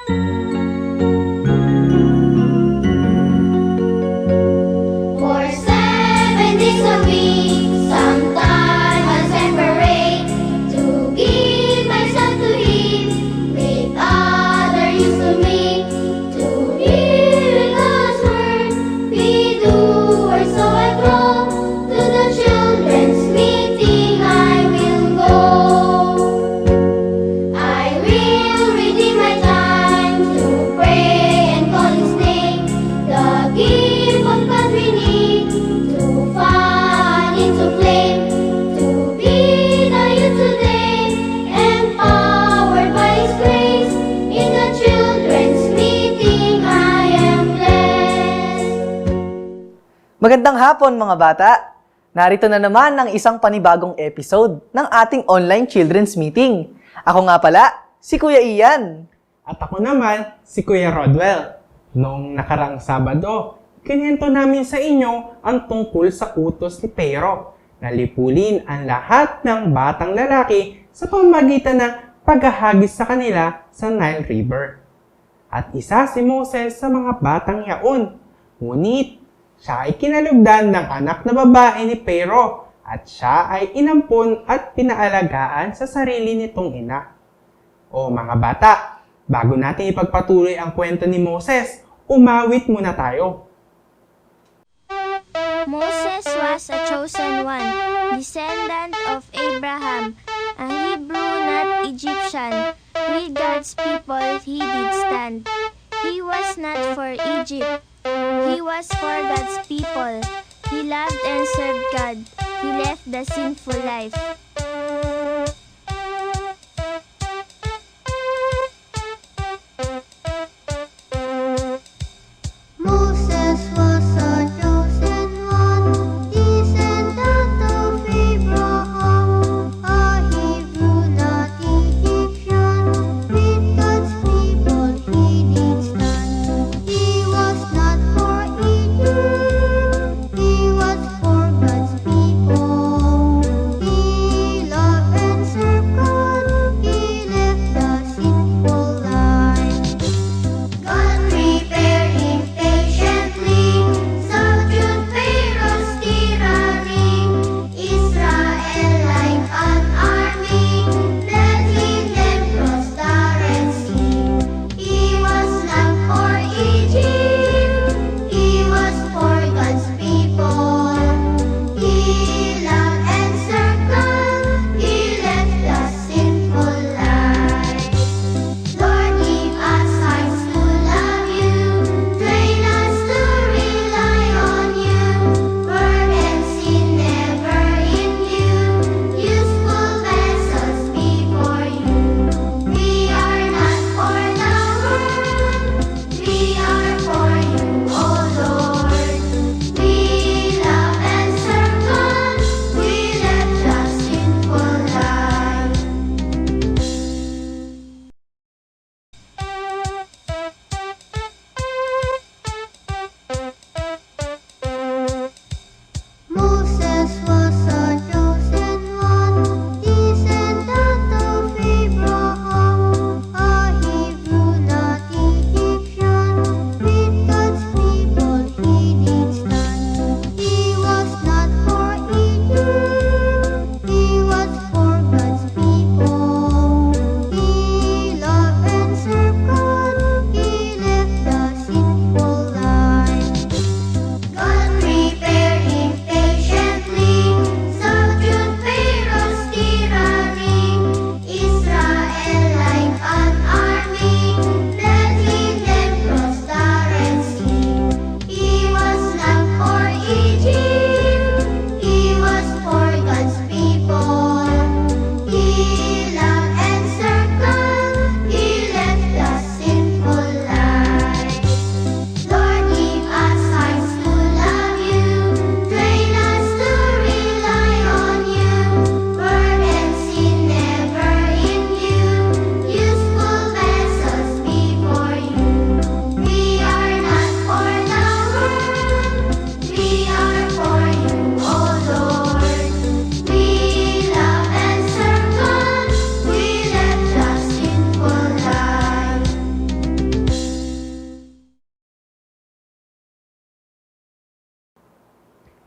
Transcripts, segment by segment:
For 7 days a week, sometime I'll separate to give myself to Him with other used to me. To hear God's word, we do, or so I grow. To the children's meeting I will go. I will redeem my time to pray and call His name. The gift of God we need to fan into flame. To be the youth today, empowered by His grace. In the children's meeting I am blessed. Magandang hapon mga bata! Narito na naman ang isang panibagong episode ng ating online children's meeting. Ako nga pala, si Kuya Ian. At ako naman, si Kuya Rodwell. Noong nakarang Sabado, kinento namin sa inyo ang tungkol sa utos ni Pero na lipulin ang lahat ng batang lalaki sa pamamagitan ng paghahagis sa kanila sa Nile River. At isa si Moses sa mga batang yaon. Ngunit, siya ay kinalugdan ng anak na babae ni Pero at siya ay inampon at pinaalagaan sa sarili nitong ina. O mga bata, bago natin ipagpatuloy ang kwento ni Moses, umawit muna tayo. Moses was a chosen one, descendant of Abraham, a Hebrew, not Egyptian. With God's people he did stand. He was not for Egypt, he was for God's people. He loved and served God. He left the sinful life. Moses was a chosen one, descendant of Abraham, a Hebrew, not Egyptian. With God's people he did stand. He was not for Egypt, he was for God's people. He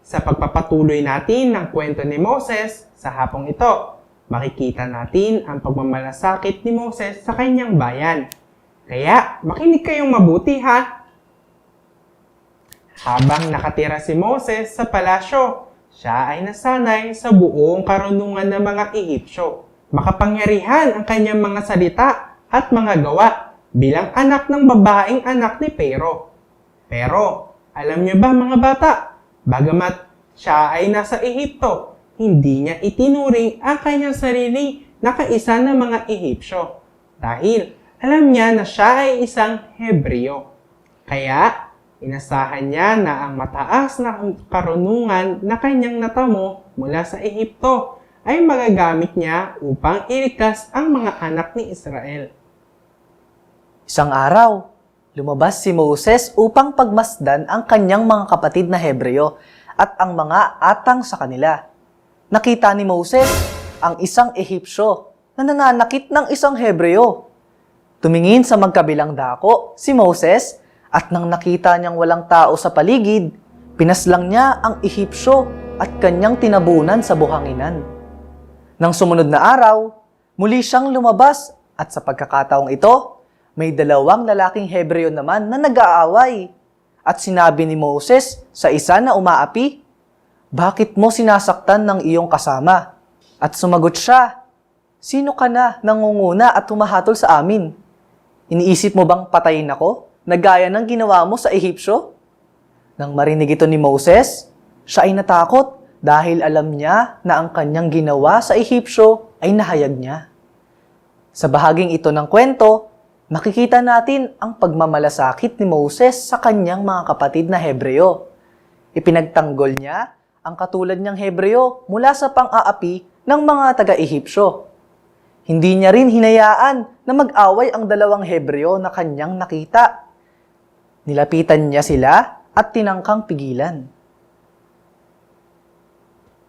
Sa pagpapatuloy natin ng kwento ni Moses sa hapong ito, makikita natin ang pagmamalasakit ni Moses sa kanyang bayan. Kaya makinig kayong mabuti ha! Habang nakatira si Moses sa palasyo, siya ay nasanay sa buong karunungan ng mga Ehipsyo. Makapangyarihan ang kanyang mga salita at mga gawa bilang anak ng babaeng anak ni Pero. Pero, alam niyo ba mga bata, bagamat siya ay nasa Ehipto, hindi niya itinuring ang kanyang sarili na kaisa ng mga Ehipsyo. Dahil alam niya na siya ay isang Hebreo. Kaya, inasahan niya na ang mataas na karunungan na kanyang natamo mula sa Ehipto ay magagamit niya upang iligtas ang mga anak ni Israel. Isang araw, lumabas si Moses upang pagmasdan ang kanyang mga kapatid na Hebreo at ang mga atang sa kanila. Nakita ni Moses ang isang Ehipsyo na nananakit ng isang Hebreo. Tumingin sa magkabilang dako si Moses at nang nakita niyang walang tao sa paligid, pinaslang niya ang Ehipsyo at kanyang tinabunan sa buhanginan. Nang sumunod na araw, muli siyang lumabas at sa pagkakataong ito, may dalawang lalaking Hebreo naman na nag-aaway. At sinabi ni Moses sa isa na umaapi, "Bakit mo sinasaktan ng iyong kasama?" At sumagot siya, "Sino ka na nangunguna at humahatol sa amin? Iniisip mo bang patayin ako, na gaya ng ginawa mo sa Ehipsyo?" Nang marinig ito ni Moses, siya ay natakot dahil alam niya na ang kanyang ginawa sa Ehipsyo ay nahayag niya. Sa bahaging ito ng kwento, makikita natin ang pagmamalasakit ni Moses sa kanyang mga kapatid na Hebreo. Ipinagtanggol niya ang katulad niyang Hebreo mula sa pang-aapi ng mga taga-Ehipsyo. Hindi niya rin hinayaan na mag-away ang dalawang Hebreo na kanyang nakita. Nilapitan niya sila at tinangkang pigilan.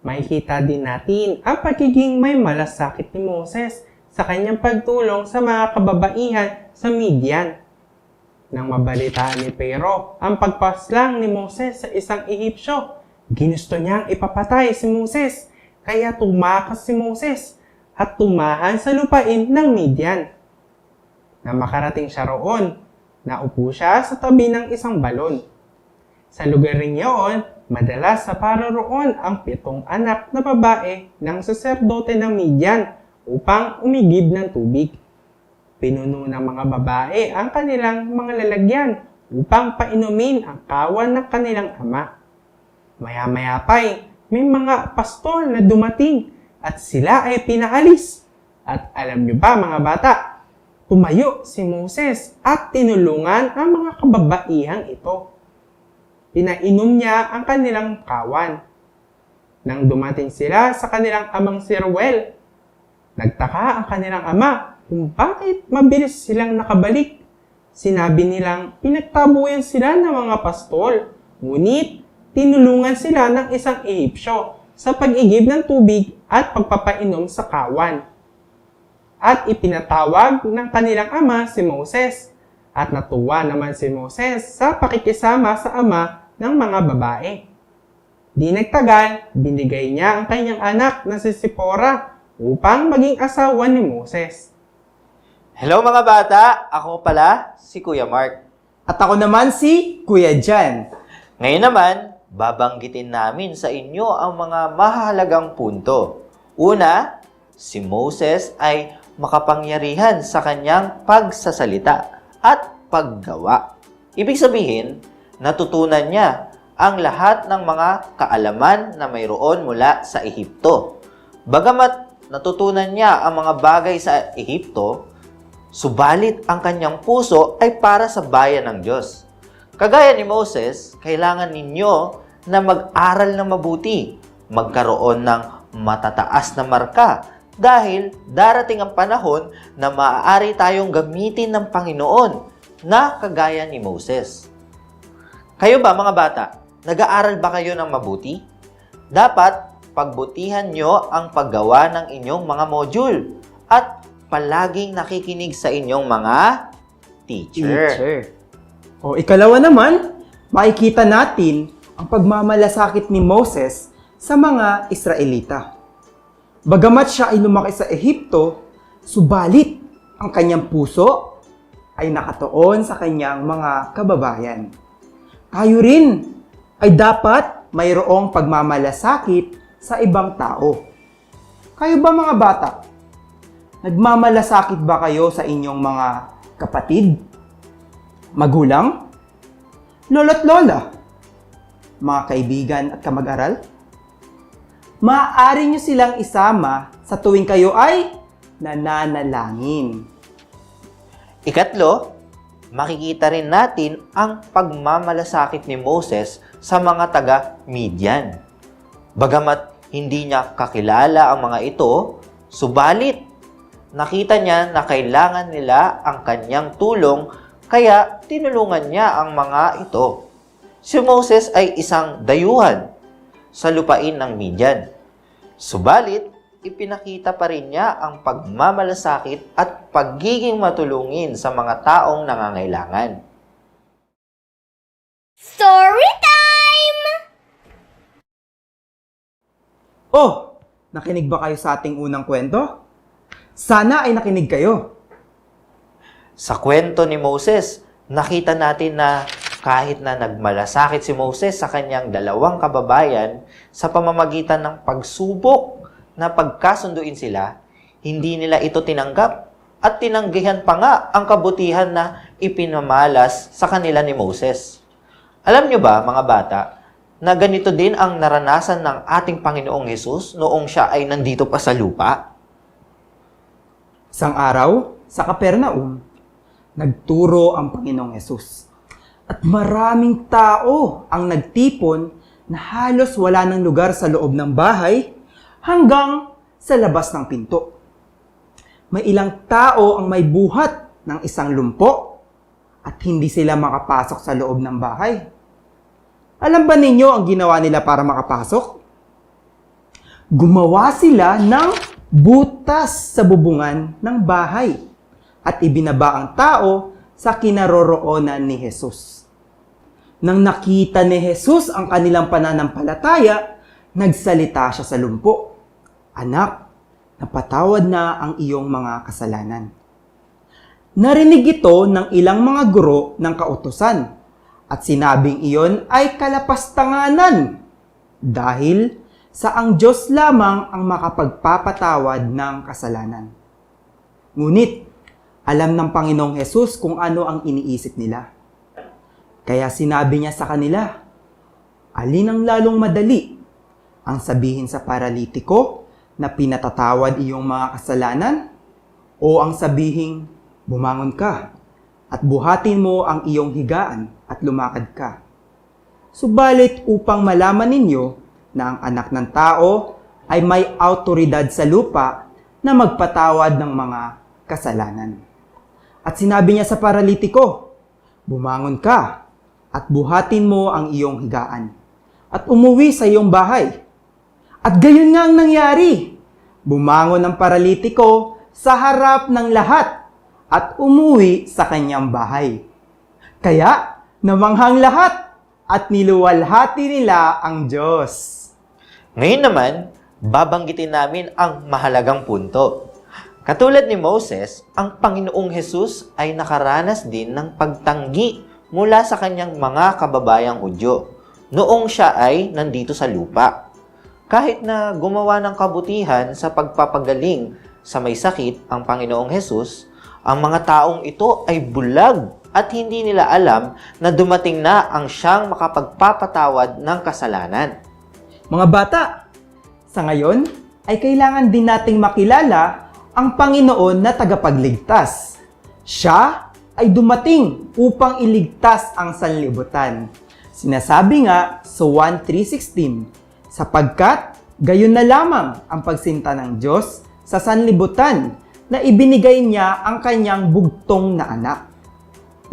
Makikita din natin ang pagiging may malasakit ni Moses sa kanyang pagtulong sa mga kababaihan sa Midian. Nang mabalitaan ni Pero ang pagpaslang ni Moses sa isang Ehipsyo, ginusto niyang ipapatay si Moses, kaya tumakas si Moses at tumahan sa lupain ng Midian. Nang makarating siya roon, naupo siya sa tabi ng isang balon. Sa lugar ring iyon, madalas sa paroroon ang 7 anak na babae ng saserdote ng Midian upang umigib ng tubig. Pinuno ng mga babae ang kanilang mga lalagyan upang painumin ang kawan ng kanilang ama. Maya-maya pa'y may mga pastol na dumating at sila ay pinaalis. At alam niyo ba mga bata, tumayo si Moses at tinulungan ang mga kababaihang ito. Pinainom niya ang kanilang kawan. Nang dumating sila sa kanilang amang si Reuel, nagtaka ang kanilang ama kung bakit mabilis silang nakabalik. Sinabi nilang pinagtabuyan sila ng mga pastol, ngunit tinulungan sila ng isang Ehipsyo sa pag-igib ng tubig at pagpapainom sa kawan. At ipinatawag ng kanilang ama si Moses, at natuwa naman si Moses sa pakikisama sa ama ng mga babae. Di nagtagal, binigay niya ang kanyang anak na si Sipora upang maging asawa ni Moses. Hello mga bata! Ako pala, si Kuya Mark. At ako naman si Kuya Jan. Ngayon naman, babanggitin namin sa inyo ang mga mahalagang punto. Una, si Moses ay makapangyarihan sa kanyang pagsasalita at paggawa. Ibig sabihin, natutunan niya ang lahat ng mga kaalaman na mayroon mula sa Ehipto. Bagamat natutunan niya ang mga bagay sa Ehipto, subalit ang kanyang puso ay para sa bayan ng Diyos. Kagaya ni Moses, kailangan ninyo na mag-aral ng mabuti, magkaroon ng matataas na marka, dahil darating ang panahon na maaari tayong gamitin ng Panginoon na kagaya ni Moses. Kayo ba mga bata, nag-aaral ba kayo ng mabuti? Dapat pagbutihan nyo ang paggawa ng inyong mga module at palaging nakikinig sa inyong mga teacher. O ikalawa naman, makikita natin ang pagmamalasakit ni Moses sa mga Israelita. Bagamat siya ay lumaki sa Ehipto, subalit ang kanyang puso ay nakatuon sa kanyang mga kababayan. Tayo rin ay dapat mayroong pagmamalasakit sa ibang tao. Kayo ba mga bata? Nagmamalasakit ba kayo sa inyong mga kapatid, magulang, lolo't lola, mga kaibigan at kamag-aral? Maaari nyo silang isama sa tuwing kayo ay nananalangin. Ikatlo, makikita rin natin ang pagmamalasakit ni Moses sa mga taga-Midian. Bagamat hindi niya kakilala ang mga ito, subalit nakita niya na kailangan nila ang kanyang tulong kaya tinulungan niya ang mga ito. Si Moses ay isang dayuhan sa lupain ng Midian. Subalit, ipinakita pa rin niya ang pagmamalasakit at pagiging matulungin sa mga taong nangangailangan. Story time! Oh, nakinig ba kayo sa ating unang kwento? Sana ay nakinig kayo. Sa kwento ni Moses, nakita natin na kahit na nagmalasakit si Moses sa kanyang dalawang kababayan sa pamamagitan ng pagsubok na pagkasunduin sila, hindi nila ito tinanggap at tinanggihan pa nga ang kabutihan na ipinamalas sa kanila ni Moses. Alam nyo ba, mga bata, na ganito din ang naranasan ng ating Panginoong Hesus noong siya ay nandito pa sa lupa? Isang araw, sa Capernaum, nagturo ang Panginoong Hesus. At maraming tao ang nagtipon na halos wala ng lugar sa loob ng bahay hanggang sa labas ng pinto. May ilang tao ang may buhat ng isang lumpo at hindi sila makapasok sa loob ng bahay. Alam ba ninyo ang ginawa nila para makapasok? Gumawa sila ng butas sa bubungan ng bahay at ibinaba ang tao sa kinaroroonan ni Jesus. Nang nakita ni Jesus ang kanilang pananampalataya, nagsalita siya sa lumpo, "Anak, napatawad na ang iyong mga kasalanan." Narinig ito ng ilang mga guro ng kautusan at sinabing iyon ay kalapastanganan dahil sa ang Diyos lamang ang makapagpapatawad ng kasalanan. Ngunit, alam ng Panginoong Hesus kung ano ang iniisip nila. Kaya sinabi niya sa kanila, "Alin ang lalong madali? Ang sabihin sa paralitiko na pinatatawad iyong mga kasalanan? O ang sabihin, bumangon ka at buhatin mo ang iyong higaan at lumakad ka?" Subalit upang malaman ninyo na ang anak ng tao ay may autoridad sa lupa na magpatawad ng mga kasalanan. At sinabi niya sa paralitiko, "Bumangon ka at buhatin mo ang iyong higaan at umuwi sa iyong bahay." At gayon nga ang nangyari. Bumangon ang paralitiko sa harap ng lahat at umuwi sa kanyang bahay. Kaya namanghang lahat at niluwalhati nila ang Diyos. Ngayon naman, babanggitin namin ang mahalagang punto. Katulad ni Moses, ang Panginoong Hesus ay nakaranas din ng pagtanggi mula sa kanyang mga kababayang Hudyo noong siya ay nandito sa lupa. Kahit na gumawa ng kabutihan sa pagpapagaling sa may sakit ang Panginoong Hesus, ang mga taong ito ay bulag at hindi nila alam na dumating na ang siyang makapagpapatawad ng kasalanan. Mga bata, sa ngayon ay kailangan din nating makilala ang Panginoon na tagapagligtas. Siya ay dumating upang iligtas ang sanlibutan. Sinasabi nga sa 1:3:16, sapagkat gayon na lamang ang pagsinta ng Diyos sa sanlibutan na ibinigay niya ang kanyang bugtong na anak,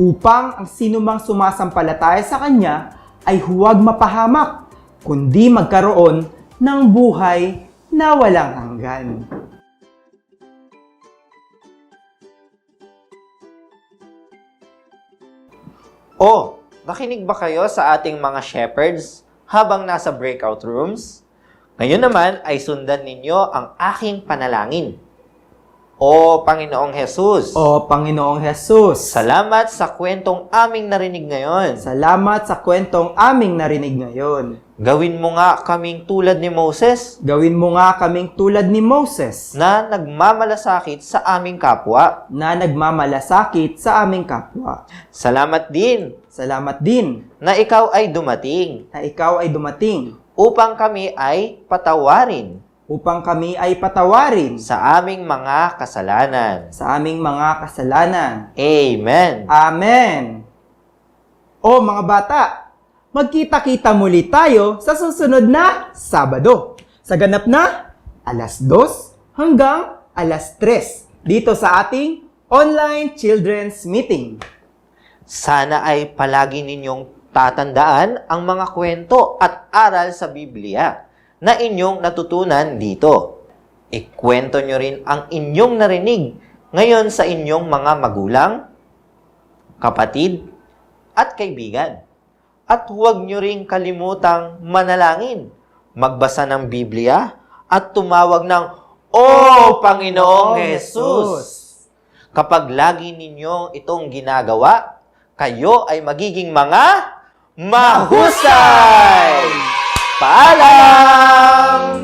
upang ang sinumang sumasampalataya sa kanya ay huwag mapahamak, kundi magkaroon ng buhay na walang hanggan. O, nakinig ba kayo sa ating mga shepherds? habang nasa breakout rooms? Ngayon naman ay sundan ninyo ang aking panalangin. O Panginoong Jesus, O Panginoong Jesus, salamat sa kwentong aming narinig ngayon. salamat sa kwentong aming narinig ngayon. Gawin mo nga kaming tulad ni Moses Gawin mo nga kaming tulad ni Moses na nagmamalasakit sa aming kapwa. na nagmamalasakit sa aming kapwa. Salamat din Salamat din na ikaw ay dumating na ikaw ay dumating upang kami ay patawarin upang kami ay patawarin sa aming mga kasalanan. sa aming mga kasalanan. Amen. Amen. O mga bata, magkita-kita muli tayo sa susunod na Sabado. Sa ganap na 2:00 hanggang 3:00 dito sa ating online children's meeting. Sana ay palagi ninyong tatandaan ang mga kwento at aral sa Biblia na inyong natutunan dito. Ikwento nyo rin ang inyong narinig ngayon sa inyong mga magulang, kapatid, at kaibigan. At huwag nyo rin kalimutang manalangin, magbasa ng Biblia, at tumawag ng, O Panginoong Jesus! Kapag lagi ninyong itong ginagawa, kayo ay magiging mga mahusay! Paalam!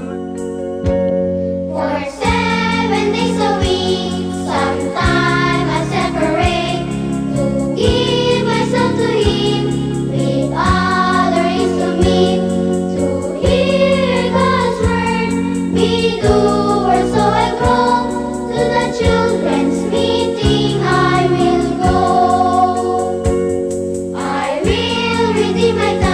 For 7 days a week, sometime I separate to give myself to Him with other is to meet to hear God's word. Be doers, so I grow to the children's meeting. I will go. I will redeem my time.